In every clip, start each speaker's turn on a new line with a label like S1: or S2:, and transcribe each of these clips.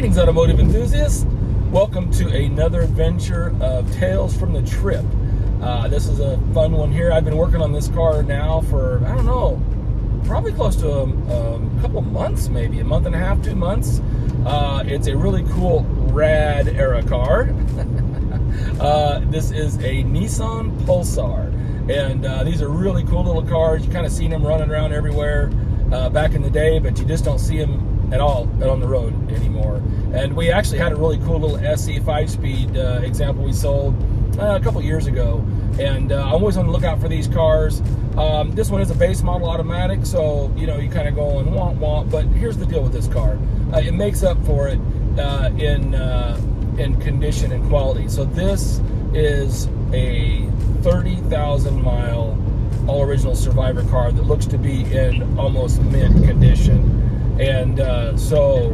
S1: Greetings, automotive enthusiasts. Welcome to another adventure of Tales from the Trip. This is a fun one here. I've been working on this car now for, I don't know, probably close to a couple months, maybe a month and a half, 2 months. It's a really cool RAD era car. This is a Nissan Pulsar, and these are really cool little cars. You kind of seen them running around everywhere back in the day, but you just don't see them at all on the road anymore. And we actually had a really cool little SE 5-speed example we sold a couple years ago, and I'm always on the lookout for these cars. This one is a base model automatic, so you know, you kind of go on womp, but here's the deal with this car. It makes up for it in condition and quality. So this is a 30,000 mile all original Survivor car that looks to be in almost mint condition. And so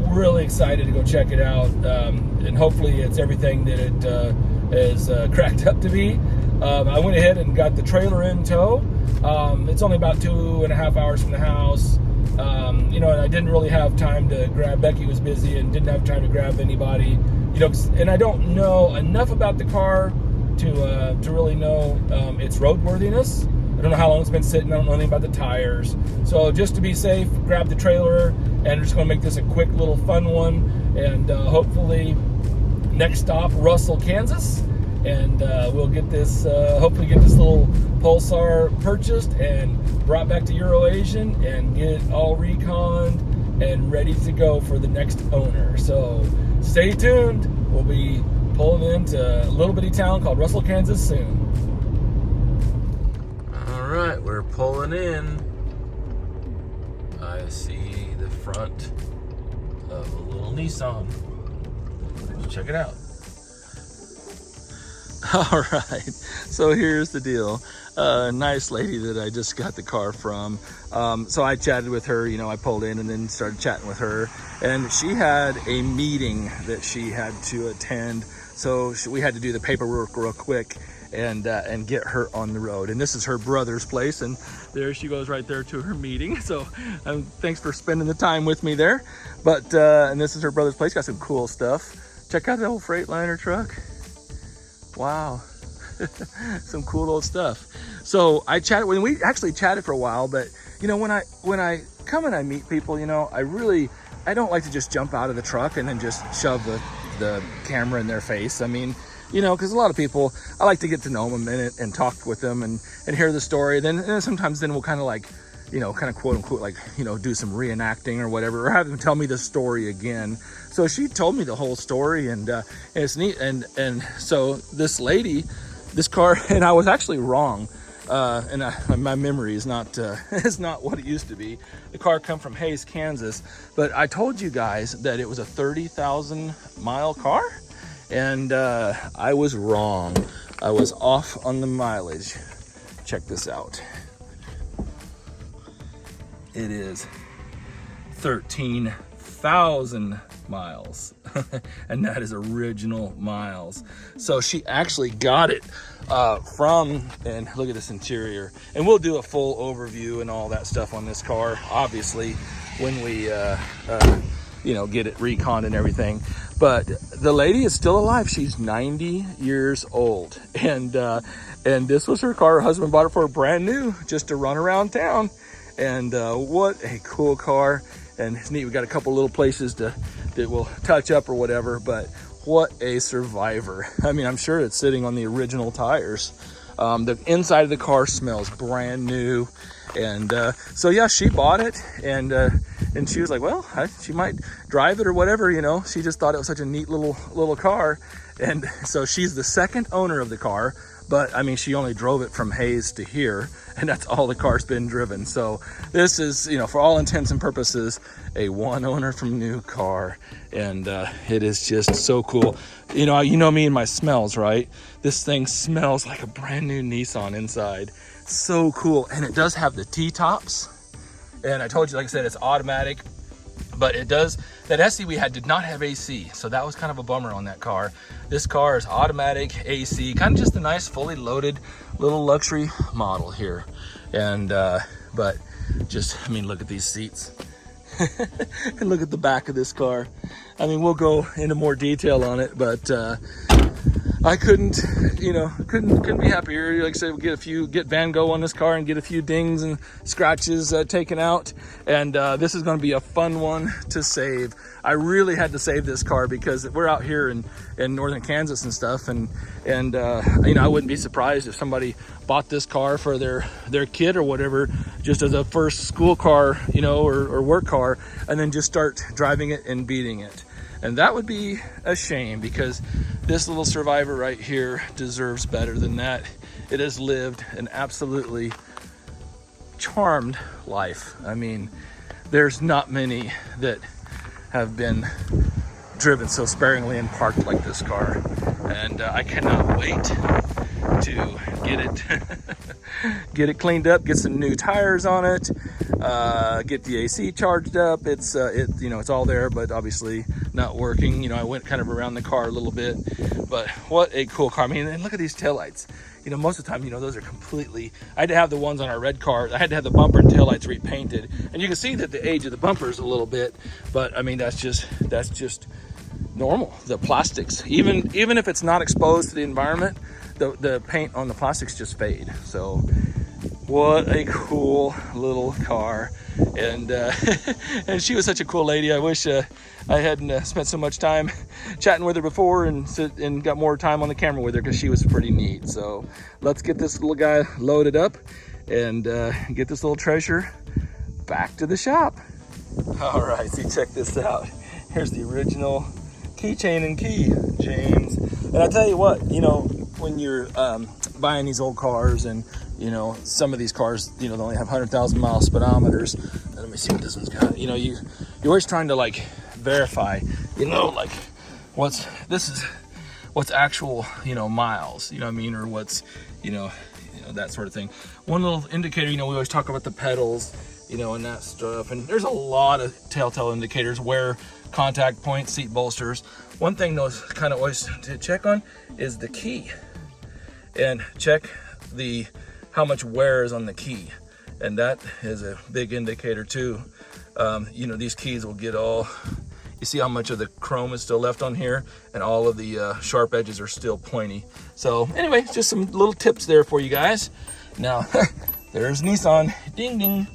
S1: really excited to go check it out, and hopefully it's everything that it is cracked up to be. I went ahead and got the trailer in tow. It's only about 2.5 hours from the house. You know, and I didn't really have time to grab, Becky was busy and didn't have time to grab anybody, you know, and I don't know enough about the car to really know its roadworthiness. I don't know how long it's been sitting. I don't know anything about the tires. So just to be safe, grab the trailer, and we're just going to make this a quick little fun one. And hopefully next stop, Russell, Kansas. And we'll get this, hopefully get this little Pulsar purchased and brought back to Euro-Asian and get it all reconned and ready to go for the next owner. So stay tuned. We'll be pulling into a little bitty town called Russell, Kansas soon. All right, we're pulling in. I see the front of a little Nissan. Let's check it out. All right, so here's the deal. Nice lady that I just got the car from. So I chatted with her, you know, I pulled in and then started chatting with her. And she had a meeting that she had to attend. So we had to do the paperwork real quick and get her on the road. And this is her brother's place, and there she goes right there to her meeting. So thanks for spending the time with me there. But and this is her brother's place. Got some cool stuff. Check out that old Freightliner truck. Wow. Some cool old stuff. So I chatted, when we actually chatted for a while, but you know, when I come and I meet people, you know, I don't like to just jump out of the truck and then just shove the camera in their face. I mean, you know, because a lot of people, I like to get to know them a minute and talk with them and hear the story. Then sometimes we'll kind of like, you know, kind of quote unquote, like, you know, do some reenacting or whatever, or have them tell me the story again. So she told me the whole story, and it's neat. And so this lady, this car, and I was actually wrong. My memory is not what it used to be. The car come from Hays, Kansas, but I told you guys that it was a 30,000 mile car, and I was wrong. I was off on the mileage. Check this out. It is 13,000 miles, and that is original miles. So she actually got it from, and look at this interior, and we'll do a full overview and all that stuff on this car, obviously, when we you know, get it reconned and everything. But the lady is still alive. She's 90 years old, and this was her car. Her husband bought it for her brand new, just to run around town. And what a cool car. And it's neat, we got a couple little places that we'll touch up or whatever, but what a Survivor. I mean, I'm sure it's sitting on the original tires. The inside of the car smells brand new. And so yeah, she bought it, and she was like, well, she might drive it or whatever, you know. She just thought it was such a neat little car. And so she's the second owner of the car. But I mean, she only drove it from Hays to here, and that's all the car's been driven. So this is, you know, for all intents and purposes, a one owner from new car. And it is just so cool. You know me and my smells, right? This thing smells like a brand new Nissan inside. So cool. And it does have the T-tops. And I told you, like I said, it's automatic. But it does, that SE we had did not have AC, so that was kind of a bummer on that car. This car is automatic, AC, kind of just a nice fully loaded little luxury model here. And but just, I mean, look at these seats. And look at the back of this car. I mean, we'll go into more detail on it, but I couldn't be happier. Like I said, we'll get Van Gogh on this car and get a few dings and scratches taken out. And this is going to be a fun one to save. I really had to save this car because we're out here in northern Kansas and stuff, and I wouldn't be surprised if somebody bought this car for their kid or whatever, just as a first school car, or work car, and then just start driving it and beating it. And that would be a shame, because this little Survivor right here deserves better than that. It has lived an absolutely charmed life. I mean, there's not many that have been driven so sparingly and parked like this car. And I cannot wait to get it cleaned up, get some new tires on it, get the AC charged up. It's all there, but obviously not working. I went kind of around the car a little bit, but what a cool car. I mean, and look at these taillights. Most of the time, those are completely, I had to have the ones on our red car. I had to have the bumper and taillights repainted. And you can see that the age of the bumper is a little bit, but I mean, that's just normal. The plastics, even if it's not exposed to the environment, the paint on the plastics just fade. So what a cool little car. And and she was such a cool lady. I wish I hadn't spent so much time chatting with her before and got more time on the camera with her, because she was pretty neat. So let's get this little guy loaded up and get this little treasure back to the shop. All right, see, check this out. Here's the original keychain and key, James. And I tell you what, when you're buying these old cars, and some of these cars, they only have 100,000 mile speedometers. Let me see what this one's got. You're always trying to verify, what's actual, miles, or what's, that sort of thing. One little indicator, we always talk about the pedals, and that stuff. And there's a lot of telltale indicators: wear, contact points, seat bolsters. One thing those kind of always to check on is the key, and check how much wear is on the key, and that is a big indicator too. These keys will get you see how much of the chrome is still left on here, and all of the sharp edges are still pointy. So anyway, just some little tips there for you guys. Now there's Nissan, ding ding.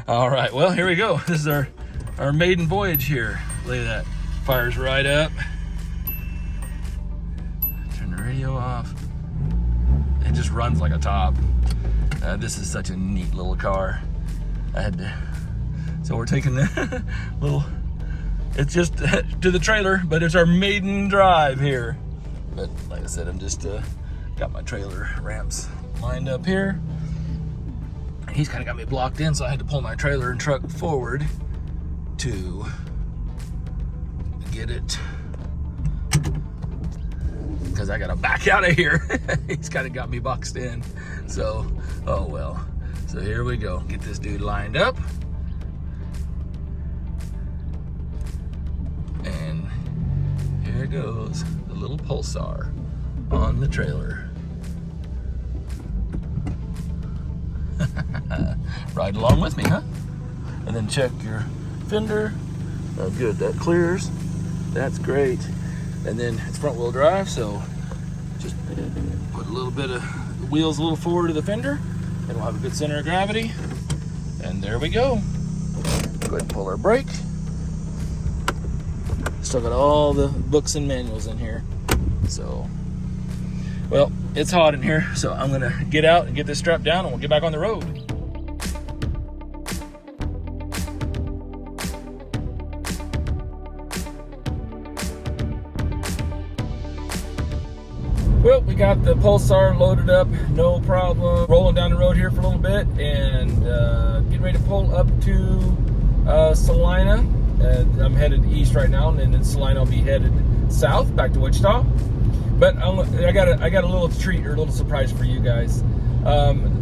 S1: All right, well, here we go. This is our maiden voyage here. Look at that, fires right up. Turn the radio off. It just runs like a top. This is such a neat little car. So we're taking the it's just to the trailer, but it's our maiden drive here. But like I said, I'm just got my trailer ramps lined up here. He's kind of got me blocked in, so I had to pull my trailer and truck forward to get it, because I gotta back out of here. He's kind of got me boxed in. So, oh well. So here we go. Get this dude lined up. And here goes the little Pulsar on the trailer. Ride along with me, huh? And then check your fender. Oh, good, that clears. That's great. And then it's front wheel drive, so just put a little bit of the wheels a little forward of the fender, and we'll have a good center of gravity. And there we go. Go ahead and pull our brake. Still got all the books and manuals in here. So, well, it's hot in here, so I'm gonna get out and get this strapped down, and we'll get back on the road. Well, we got the Pulsar loaded up, no problem. Rolling down the road here for a little bit, and getting ready to pull up to Salina. I'm headed east right now, and then in Salina I'll be headed south back to Wichita. But I got a little treat or a little surprise for you guys.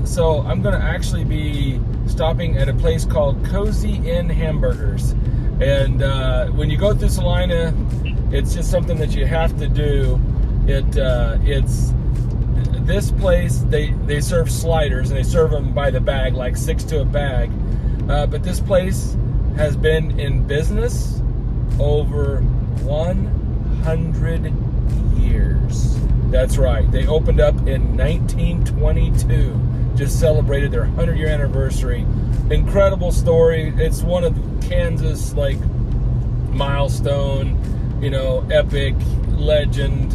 S1: So I'm gonna actually be stopping at a place called Cozy Inn Hamburgers, and when you go through Salina, it's just something that you have to do. It's this place, they serve sliders, and they serve them by the bag, like 6 to a bag. But this place has been in business over 100 years. That's right. They opened up in 1922. Just celebrated their 100-year anniversary. Incredible story. It's one of Kansas, like, milestone, you know, epic, legend,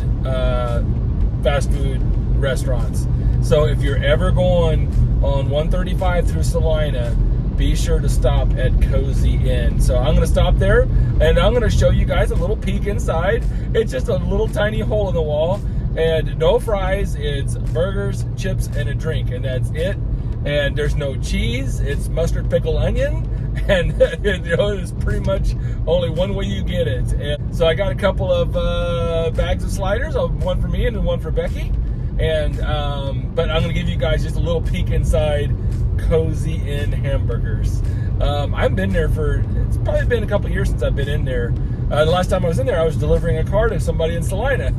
S1: fast food restaurants. So if you're ever going on 135 through Salina, be sure to stop at Cozy Inn. So I'm going to stop there, and I'm going to show you guys a little peek inside. It's just a little tiny hole in the wall, and no fries. It's burgers, chips, and a drink, and that's it. And there's no cheese. It's mustard, pickle, onion, and you know, it's pretty much only one way you get it. And so I got a couple of bags of sliders, one for me and one for Becky. And but I'm going to give you guys just a little peek inside Cozy Inn Hamburgers. I've been there it's probably been a couple years since I've been in there. The last time I was in there, I was delivering a car to somebody in Salina,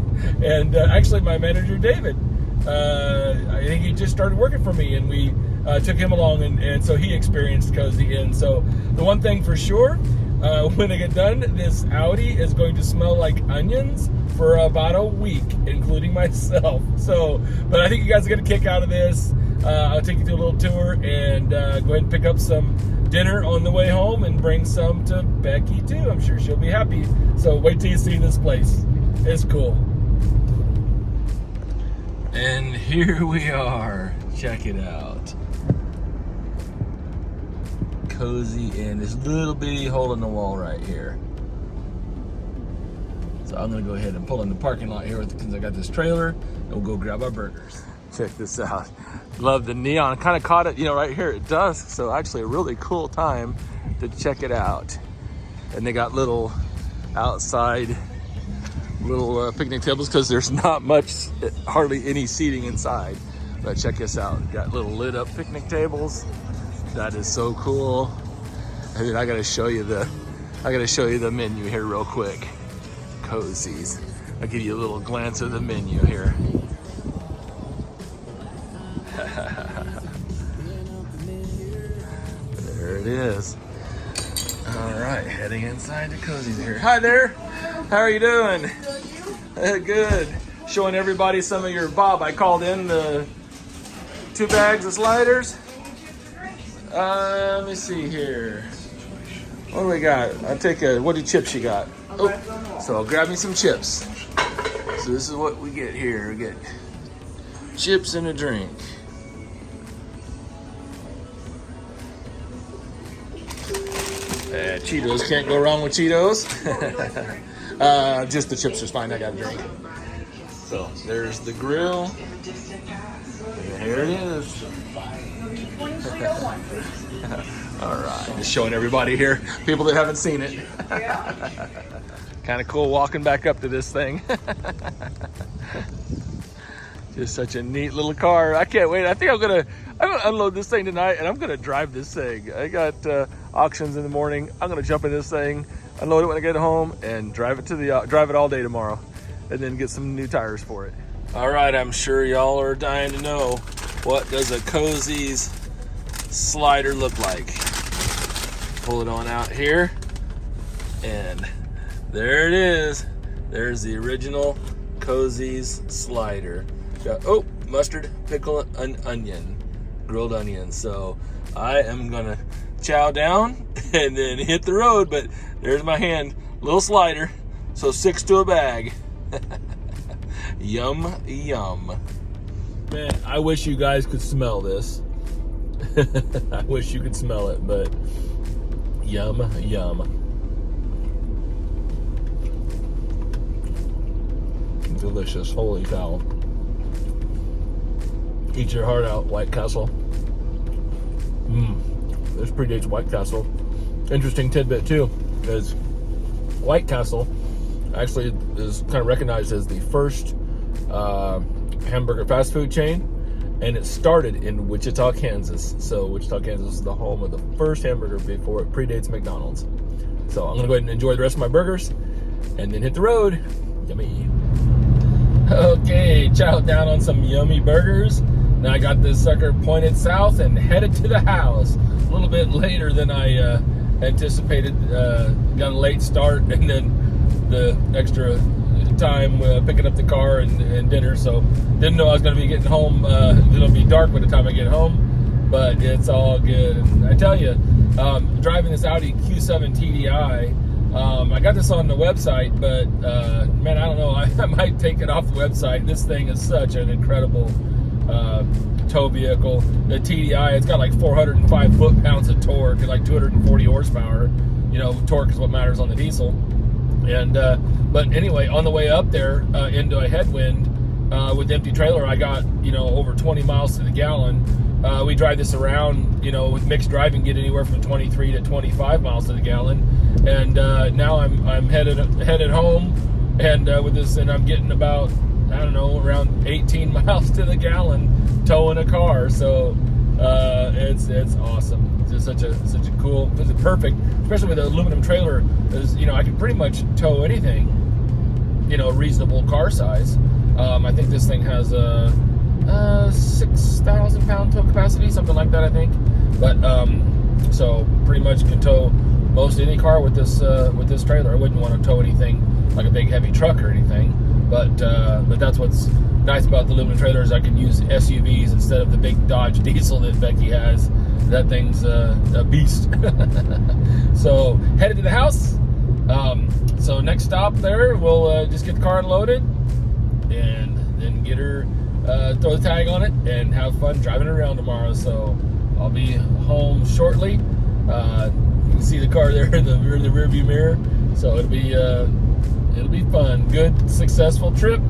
S1: and actually my manager David, I think he just started working for me, and we took him along, and so he experienced Cozy Inn. So the one thing for sure, when I get done, this Audi is going to smell like onions for about a week, including myself. So, but I think you guys are gonna kick out of this. I'll take you through a little tour, and go ahead and pick up some dinner on the way home and bring some to Becky too. I'm sure she'll be happy. So wait till you see this place. It's cool. And here we are. Check it out. Cozy Inn. This little bitty hole in the wall right here. So I'm gonna go ahead and pull in the parking lot here because I got this trailer, and we'll go grab our burgers. Check this out. Love the neon. Kind of caught it, you know, right here at dusk. So actually a really cool time to check it out. And they got little outside little picnic tables because there's not much, hardly any seating inside. But check this out. Got little lit up picnic tables. That is so cool. And then I gotta show you the menu here real quick. Cozy's. I'll give you a little glance of the menu here. There it is. All right, heading inside the Cozy's here. Hi there. How are you doing? Good. Showing everybody some of your Bob. I called in the 2 bags of sliders. Let me see here. What do we got? I'll take what do chips you got? Oh, so I'll grab me some chips. So this is what we get here. We get chips and a drink. Cheetos, can't go wrong with Cheetos. Just the chips are fine, I got a drink. So there's the grill. And here it is. All right, just showing everybody here, people that haven't seen it. Kind of cool walking back up to this thing. Just such a neat little car. I can't wait. I think I'm gonna unload this thing tonight, and I'm gonna drive this thing. I got auctions in the morning. I'm gonna jump in this thing, unload it when I get home, and drive it all day tomorrow, and then get some new tires for it. All right, I'm sure y'all are dying to know, what does a Cozy's slider look like? Pull it on out here, and there it is. There's the original Cozy's slider. Got, oh, mustard, pickle, and onion, grilled onions. So I am gonna chow down and then hit the road, but there's my hand, little slider, so 6 to a bag. Yum, yum. Man, I wish you guys could smell this. I wish you could smell it, but yum, yum. Delicious, holy cow. Eat your heart out, White Castle. This predates White Castle. Interesting tidbit too, is White Castle actually is kind of recognized as the first hamburger fast food chain, and it started in Wichita, Kansas. So Wichita, Kansas is the home of the first hamburger before it predates McDonald's. So I'm gonna go ahead and enjoy the rest of my burgers and then hit the road. Yummy. Okay, chow down on some yummy burgers. Now I got this sucker pointed south and headed to the house. a little bit later than I anticipated. Got a late start, and then the extra time picking up the car and dinner, so didn't know I was going to be getting home. It'll be dark by the time I get home, but it's all good. And I tell you, driving this Audi Q7 TDI, I got this on the website, but man, I don't know, I might take it off the website. This thing is such an incredible tow vehicle. The TDI, it's got like 405 foot-pounds of torque and like 240 horsepower. You know, torque is what matters on the diesel. And but anyway, on the way up there into a headwind with the empty trailer, I got, you know, over 20 miles to the gallon. We drive this around, you know, with mixed driving, get anywhere from 23 to 25 miles to the gallon. And now I'm headed home, and with this, and I'm getting about, I don't know, around 18 miles to the gallon towing a car. So it's awesome. It's just such a cool, it's perfect, especially with an aluminum trailer. Is, you know, I can pretty much tow anything, you know, reasonable car size. I think this thing has a 6,000 pound tow capacity, something like that, I think. But so pretty much can tow most any car with this trailer. I wouldn't want to tow anything like a big heavy truck or anything. But that's what's nice about the aluminum trailer, is I can use SUVs instead of the big Dodge diesel that Becky has. That thing's a beast. So headed to the house. So next stop there, we'll just get the car unloaded and then get her, throw the tag on it, and have fun driving around tomorrow. So I'll be home shortly. You can see the car there in the rear view mirror. So it'll be fun. Good, successful trip.